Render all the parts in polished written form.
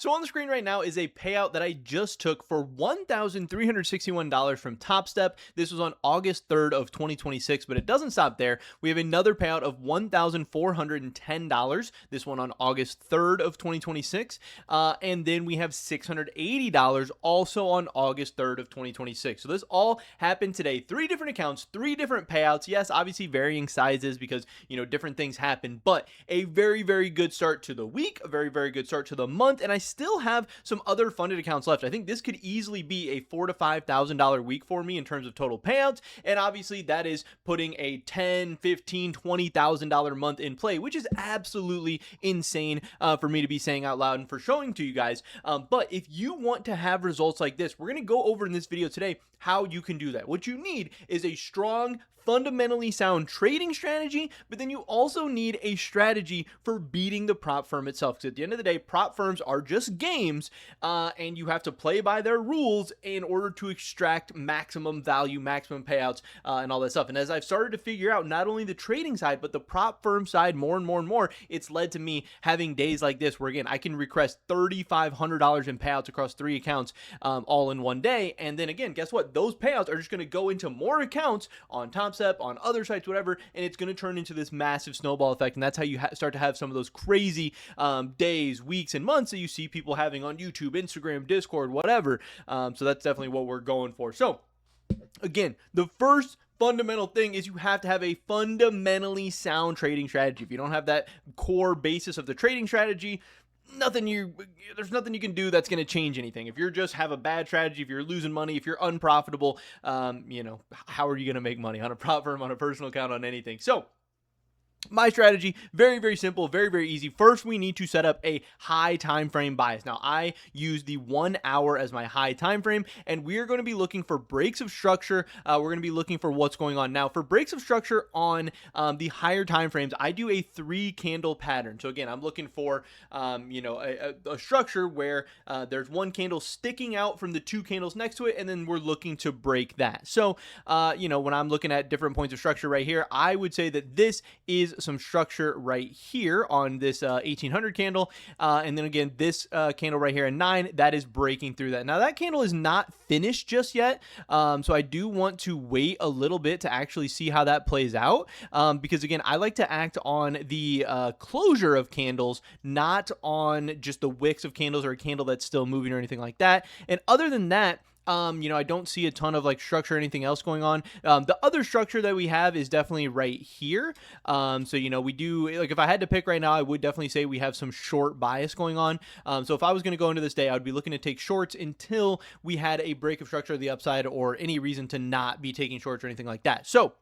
So on the screen right now is a payout that I just took for $1,361 from Top Step. This was on August 3rd of 2026, but it doesn't stop there. We have another payout of $1,410. This one on August 3rd of 2026. And then we have $680 also on August 3rd of 2026. So this all happened today. 3 different accounts, 3 different payouts. Yes, obviously varying sizes because, different things happen, but a very, very good start to the week, a very, very good start to the month. And I still have some other funded accounts left. I think this could easily be a $4,000 to $5,000 week for me in terms of total payouts, and obviously that is putting a $10,000, $15,000, $20,000 month in play, which is absolutely insane for me to be saying out loud and for showing to you guys. But if you want to have results like this, we're going to go over in this video today how you can do that. What you need is a strong, fundamentally sound trading strategy, but then you also need a strategy for beating the prop firm itself. Because at the end of the day, prop firms are just games, and you have to play by their rules in order to extract maximum value, maximum payouts, and all that stuff. And as I've started to figure out not only the trading side, but the prop firm side more and more and more, it's led to me having days like this where, again, I can request $3,500 in payouts across 3 accounts all in one day. And then again, guess what? Those payouts are just going to go into more accounts on Top Step, on other sites, whatever, and it's going to turn into this massive snowball effect. And that's how you start to have some of those crazy days, weeks, and months that you see people having on YouTube, Instagram, Discord, whatever. So that's definitely what we're going for. So again, the first fundamental thing is you have to have a fundamentally sound trading strategy. If you don't have that core basis of the trading strategy, there's nothing you can do that's going to change anything. If you just have a bad strategy, if you're losing money, if you're unprofitable, how are you going to make money on a prop firm, on a personal account, on anything? So my strategy, very, very simple, very, very easy. First, we need to set up a high time frame bias. Now, I use the 1 hour as my high time frame, and we are going to be looking for breaks of structure. We're going to be looking for what's going on. Now, for breaks of structure on the higher time frames, I do a 3 candle pattern. So again, I'm looking for a structure where there's 1 candle sticking out from the 2 candles next to it, and then we're looking to break that. So when I'm looking at different points of structure right here, I would say that this is some structure right here on this 1800 candle, and then again this candle right here at 9, that is breaking through that. Now that candle is not finished just yet, so I do want to wait a little bit to actually see how that plays out, because again, I like to act on the closure of candles, not on just the wicks of candles or a candle that's still moving or anything like that. And other than that, I don't see a ton of like structure or anything else going on. The other structure that we have is definitely right here. We do, like, if I had to pick right now, I would definitely say we have some short bias going on. So if I was going to go into this day, I would be looking to take shorts until we had a break of structure to the upside or any reason to not be taking shorts or anything like that. So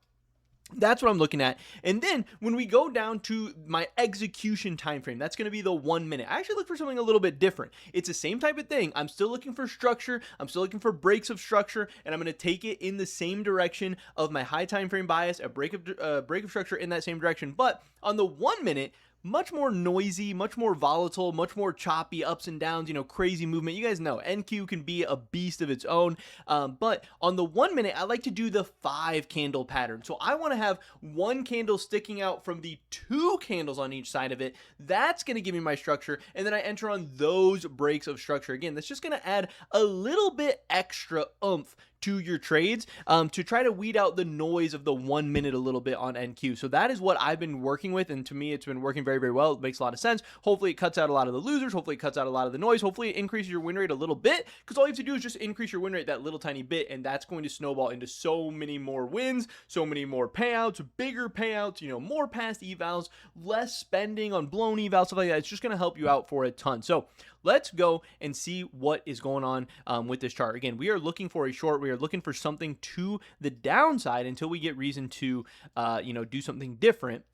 that's what I'm looking at. And then when we go down to my execution time frame, that's going to be the 1 minute. I actually look for something a little bit different. It's the same type of thing. I'm still looking for structure. I'm still looking for breaks of structure, and I'm going to take it in the same direction of my high time frame bias, a break of structure in that same direction. But on the 1 minute, much more noisy, much more volatile, much more choppy, ups and downs, crazy movement. You guys know NQ can be a beast of its own. But on the 1 minute, I like to do the 5 candle pattern. So I want to have 1 candle sticking out from the 2 candles on each side of it. That's going to give me my structure. And then I enter on those breaks of structure. Again, that's just going to add a little bit extra oomph to your trades to try to weed out the noise of the 1 minute a little bit on NQ. So that is what I've been working with, and to me it's been working very, very well. It makes a lot of sense. Hopefully it cuts out a lot of the losers. Hopefully it cuts out a lot of the noise. Hopefully it increases your win rate a little bit, because all you have to do is just increase your win rate that little tiny bit, and that's going to snowball into so many more wins, so many more payouts, bigger payouts, more past evals, less spending on blown evals, stuff like that. It's just going to help you out for a ton. So let's go and see what is going on with this chart. Again, we are looking for a short. We are looking for something to the downside until we get reason to, do something different.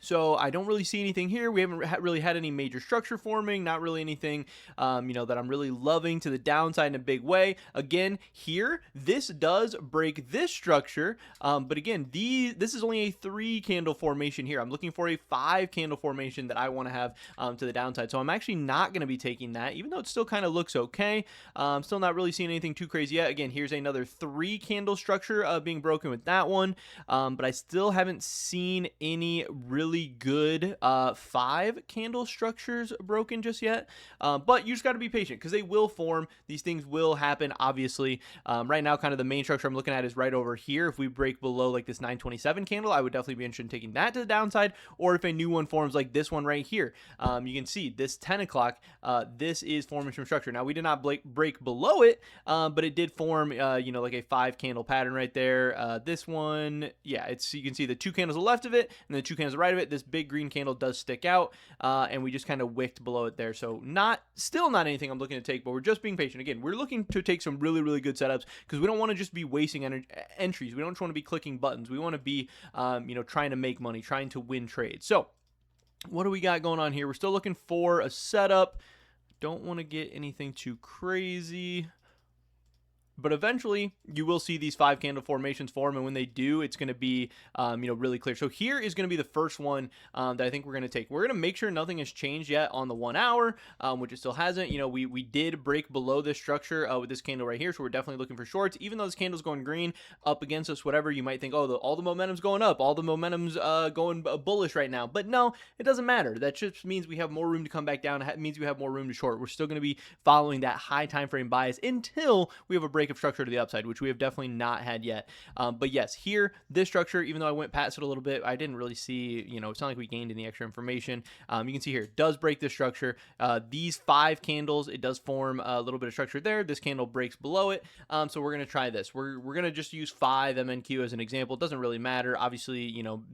So I don't really see anything here. We haven't really had any major structure forming, not really anything, that I'm really loving to the downside in a big way. Again, here, this does break this structure. But again, this is only a 3 candle formation here. I'm looking for a 5 candle formation that I want to have to the downside. So I'm actually not going to be taking that, even though it still kind of looks okay. Still not really seeing anything too crazy yet. Again, here's another 3 candle structure being broken with that one. But I still haven't seen any really really good 5 candle structures broken just yet, but you just got to be patient because they will form. These things will happen, obviously. Right now, kind of the main structure I'm looking at is right over here. If we break below like this 927 candle, I would definitely be interested in taking that to the downside, or if a new one forms like this one right here. You can see this 10 o'clock, this is forming some structure. Now, we did not break below it, but it did form, like a 5 candle pattern right there. This one, yeah, you can see the 2 candles to the left of it and the 2 candles to the right of it. This big green candle does stick out, and we just kind of wicked below it there. So still not anything I'm looking to take, but we're just being patient. Again, we're looking to take some really, really good setups because we don't want to just be wasting entries. We don't just want to be clicking buttons. We want to be, trying to make money, trying to win trades. So what do we got going on here? We're still looking for a setup. Don't want to get anything too crazy. But eventually, you will see these 5 candle formations form, and when they do, it's going to be, really clear. So here is going to be the first one that I think we're going to take. We're going to make sure nothing has changed yet on the 1 hour, which it still hasn't. We did break below this structure with this candle right here, so we're definitely looking for shorts. Even though this candle's going green up against us, whatever, you might think, oh, all the momentum's going up, all the momentum's going bullish right now. But no, it doesn't matter. That just means we have more room to come back down. It means we have more room to short. We're still going to be following that high time frame bias until we have a break of structure to the upside, which we have definitely not had yet. But yes, here, this structure, even though I went past it a little bit, I didn't really see, it's not like we gained any extra information. You can see here, it does break this structure. These 5 candles, it does form a little bit of structure there. This candle breaks below it. So we're going to try this. We're going to just use 5 MNQ as an example. It doesn't really matter. Obviously,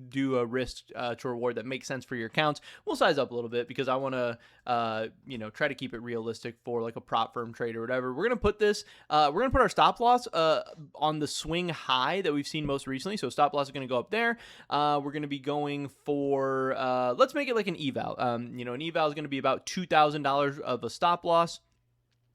do a risk to reward that makes sense for your accounts. We'll size up a little bit because I want to, try to keep it realistic for like a prop firm trade or whatever. We're going to put this, we're going to put our stop loss on the swing high that we've seen most recently. So stop loss is going to go up there. We're going to be going for, let's make it like an eval. An eval is going to be about $2,000 of a stop loss.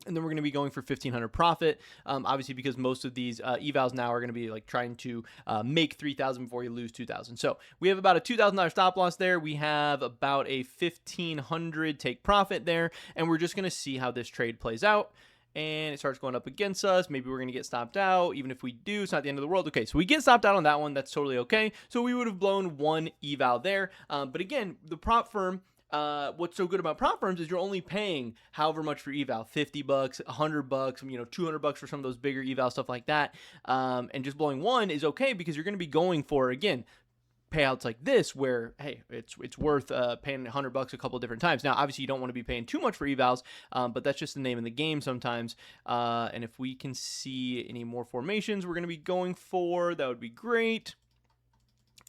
And then we're going to be going for 1,500 profit, obviously, because most of these evals now are going to be like trying to make 3,000 before you lose 2,000. So we have about a $2,000 stop loss there. We have about a 1,500 take profit there, and we're just going to see how this trade plays out. And it starts going up against us. Maybe we're going to get stopped out. Even if we do, it's not the end of the world. Okay, so we get stopped out on that one. That's totally okay. So we would have blown 1 eval there. But again, the prop firm, what's so good about prop firms is you're only paying however much for eval, $50, $100, $200 for some of those bigger eval, stuff like that. And just blowing 1 is okay because you're going to be going for, again, payouts like this where, hey, it's worth paying $100 a couple of different times. Now, obviously, you don't want to be paying too much for evals, but that's just the name of the game sometimes. And if we can see any more formations we're going to be going for, that would be great.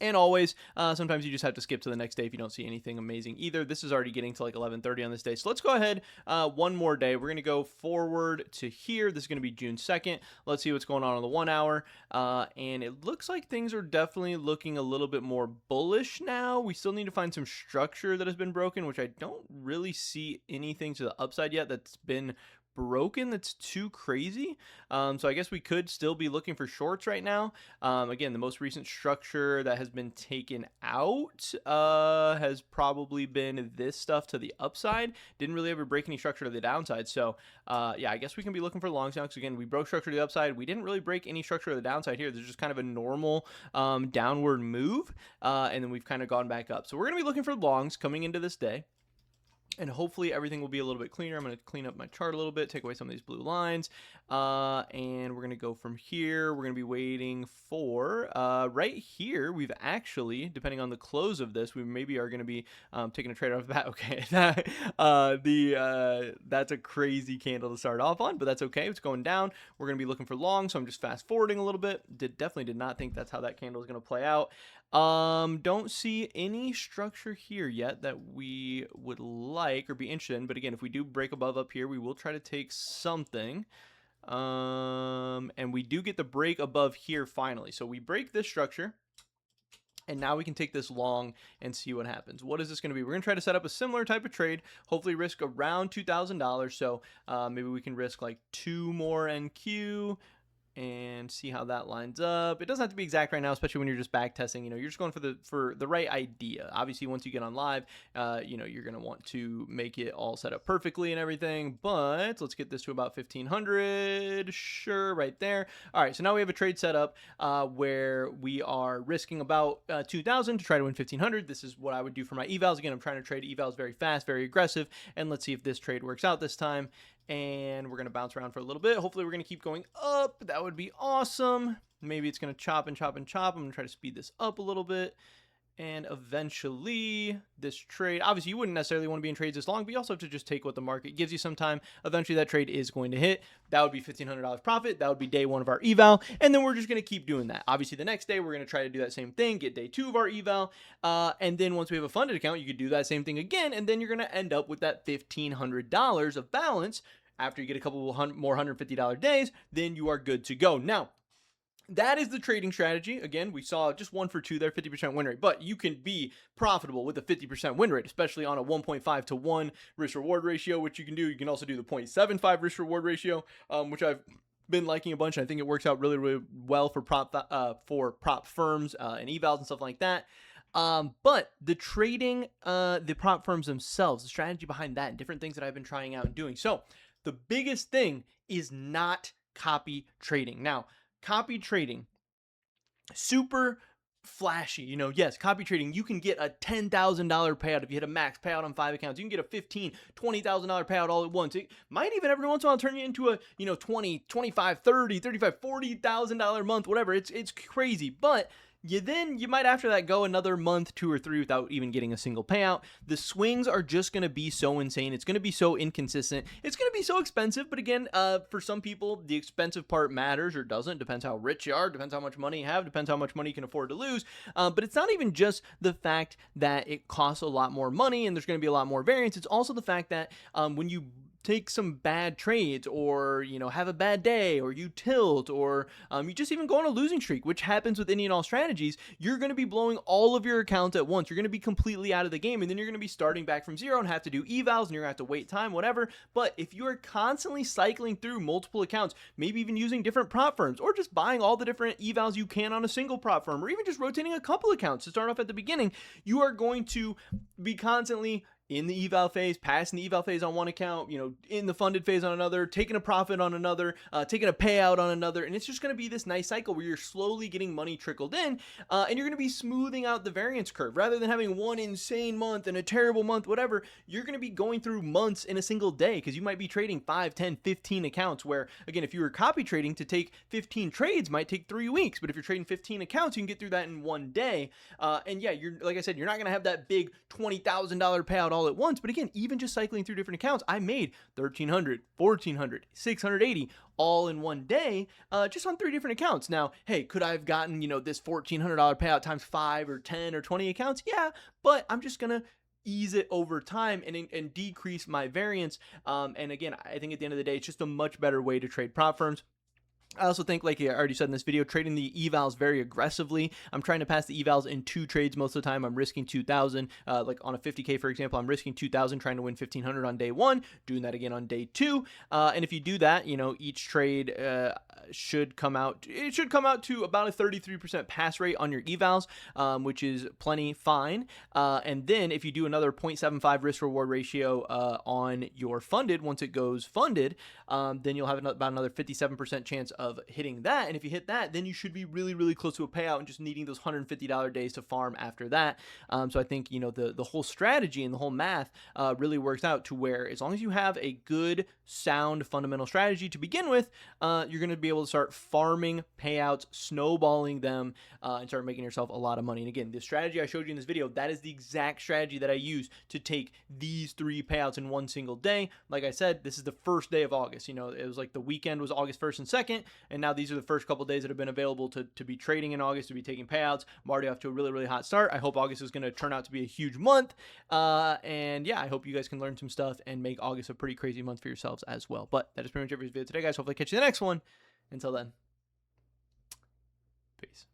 And always, sometimes you just have to skip to the next day if you don't see anything amazing either. This is already getting to like 11:30 on this day. So let's go ahead one more day. We're going to go forward to here. This is going to be June 2nd. Let's see what's going on the 1 hour. And it looks like things are definitely looking a little bit more bullish now. We still need to find some structure that has been broken, which I don't really see anything to the upside yet that's been broken that's too crazy. So I guess we could still be looking for shorts right now. Again, the most recent structure that has been taken out has probably been this stuff to the upside. Didn't really ever break any structure to the downside. So yeah, I guess we can be looking for longs now because again, we broke structure to the upside. We didn't really break any structure to the downside here. There's just kind of a normal downward move, and then we've kind of gone back up. So we're going to be looking for longs coming into this day. And hopefully everything will be a little bit cleaner. I'm going to clean up my chart a little bit, take away some of these blue lines. And we're going to go from here. We're going to be waiting for, right here, we've actually, depending on the close of this, we maybe are going to be taking a trade off the bat. Okay, that's a crazy candle to start off on, but that's okay. It's going down. We're going to be looking for long, so I'm just fast forwarding a little bit. Definitely did not think that's how that candle is going to play out. Don't see any structure here yet that we would like or be interested in. But again, if we do break above up here, we will try to take something. And we do get the break above here finally. So we break this structure. And now we can take this long and see what happens. What is this going to be? We're going to try to set up a similar type of trade, hopefully risk around $2,000. So maybe we can risk like 2 more NQ. and see how that lines up. It doesn't have to be exact right now, especially when you're just back testing. You're just going for the right idea. Obviously, once you get on live, you're gonna want to make it all set up perfectly and everything. But let's get this to about 1500. Sure, right there. All right, so now we have a trade set up where we are risking about 2000 to try to win 1500. This is what I would do for my evals. Again, I'm trying to trade evals very fast, very aggressive, and let's see if this trade works out this time. And we're going to bounce around for a little bit. Hopefully we're going to keep going up. That would be awesome. Maybe it's going to chop and chop and chop. I'm going to try to speed this up a little bit. And eventually this trade, obviously you wouldn't necessarily want to be in trades this long, but you also have to just take what the market gives you some time. Eventually that trade is going to hit. That would be $1,500 profit. That would be day one of our eval. And then we're just going to keep doing that. Obviously the next day we're going to try to do that same thing, get day two of our eval. And then once we have a funded account, you could do that same thing again. And then you're going to end up with that $1,500 of balance. After you get a couple more $150 days, then you are good to go. Now, that is the trading strategy. Again, we saw just 1 for 2 there, 50% win rate, but you can be profitable with a 50% win rate, especially on a 1.5 to 1 risk reward ratio, which you can do. You can also do the 0.75 risk reward ratio, which I've been liking a bunch. I think it works out really, really well for prop firms and evals and stuff like that. But the trading, the prop firms themselves, the strategy behind that, and different things that I've been trying out and doing. So the biggest thing is not copy trading. Now, copy trading, super flashy. Yes, copy trading, you can get a $10,000 payout if you hit a max payout on 5 accounts. You can get a $15,000, $20,000 payout all at once. It might even every once in a while turn you into a, $20,000, $25,000, $30,000, $35,000, $40,000 month, whatever. It's crazy. But you might after that go another month, 2 or 3 without even getting a single payout. The swings are just going to be so insane. It's going to be so inconsistent. It's going to be so expensive. But again, for some people, the expensive part matters or doesn't. Depends how rich you are. Depends how much money you have. Depends how much money you can afford to lose. But it's not even just the fact that it costs a lot more money and there's going to be a lot more variance. It's also the fact that when you take some bad trades or, have a bad day or you tilt or you just even go on a losing streak, which happens with any and all strategies, you're going to be blowing all of your accounts at once. You're going to be completely out of the game and then you're going to be starting back from zero and have to do evals and you're going to have to wait time, whatever. But if you are constantly cycling through multiple accounts, maybe even using different prop firms or just buying all the different evals you can on a single prop firm or even just rotating a couple accounts to start off at the beginning, you are going to be constantly in the eval phase, passing the eval phase on one account, in the funded phase on another, taking a profit on another, taking a payout on another. And it's just going to be this nice cycle where you're slowly getting money trickled in and you're going to be smoothing out the variance curve. Rather than having one insane month and a terrible month, whatever, you're going to be going through months in a single day because you might be trading 5, 10, 15 accounts where, again, if you were copy trading, to take 15 trades might take 3 weeks. But if you're trading 15 accounts, you can get through that in one day. And yeah, like I said, you're not going to have that big $20,000 payout all at once. But again, even just cycling through different accounts, I made 1,300, 1,400, 680 all in one day, just on 3 different accounts. Now, hey, could I have gotten, this $1,400 payout times 5 or 10 or 20 accounts? Yeah, but I'm just going to ease it over time and decrease my variance. And again, I think at the end of the day, it's just a much better way to trade prop firms. I also think, like I already said in this video, trading the evals very aggressively. I'm trying to pass the evals in 2 trades most of the time. I'm risking 2,000. Like on a 50K, for example, I'm risking 2,000, trying to win 1,500 on day 1, doing that again on day 2. And if you do that, each trade should come out. It should come out to about a 33% pass rate on your evals, which is plenty fine. And then if you do another 0.75 risk reward ratio on your funded, once it goes funded, then you'll have about another 57% chance of hitting that. And if you hit that, then you should be really, really close to a payout and just needing those $150 days to farm after that. So I think, the whole strategy and the whole math really works out to where as long as you have a good, sound, fundamental strategy to begin with, you're going to be able to start farming payouts, snowballing them, and start making yourself a lot of money. And again, the strategy I showed you in this video, that is the exact strategy that I use to take these 3 payouts in one single day. Like I said, this is the first day of August. It was like the weekend was August 1st and 2nd. And now these are the first couple days that have been available to be trading in August, to be taking payouts. I'm already off to a really, really hot start. I hope August is going to turn out to be a huge month. And yeah, I hope you guys can learn some stuff and make August a pretty crazy month for yourselves as well. But that is pretty much every video today, guys. Hopefully I catch you in the next one. Until then, peace.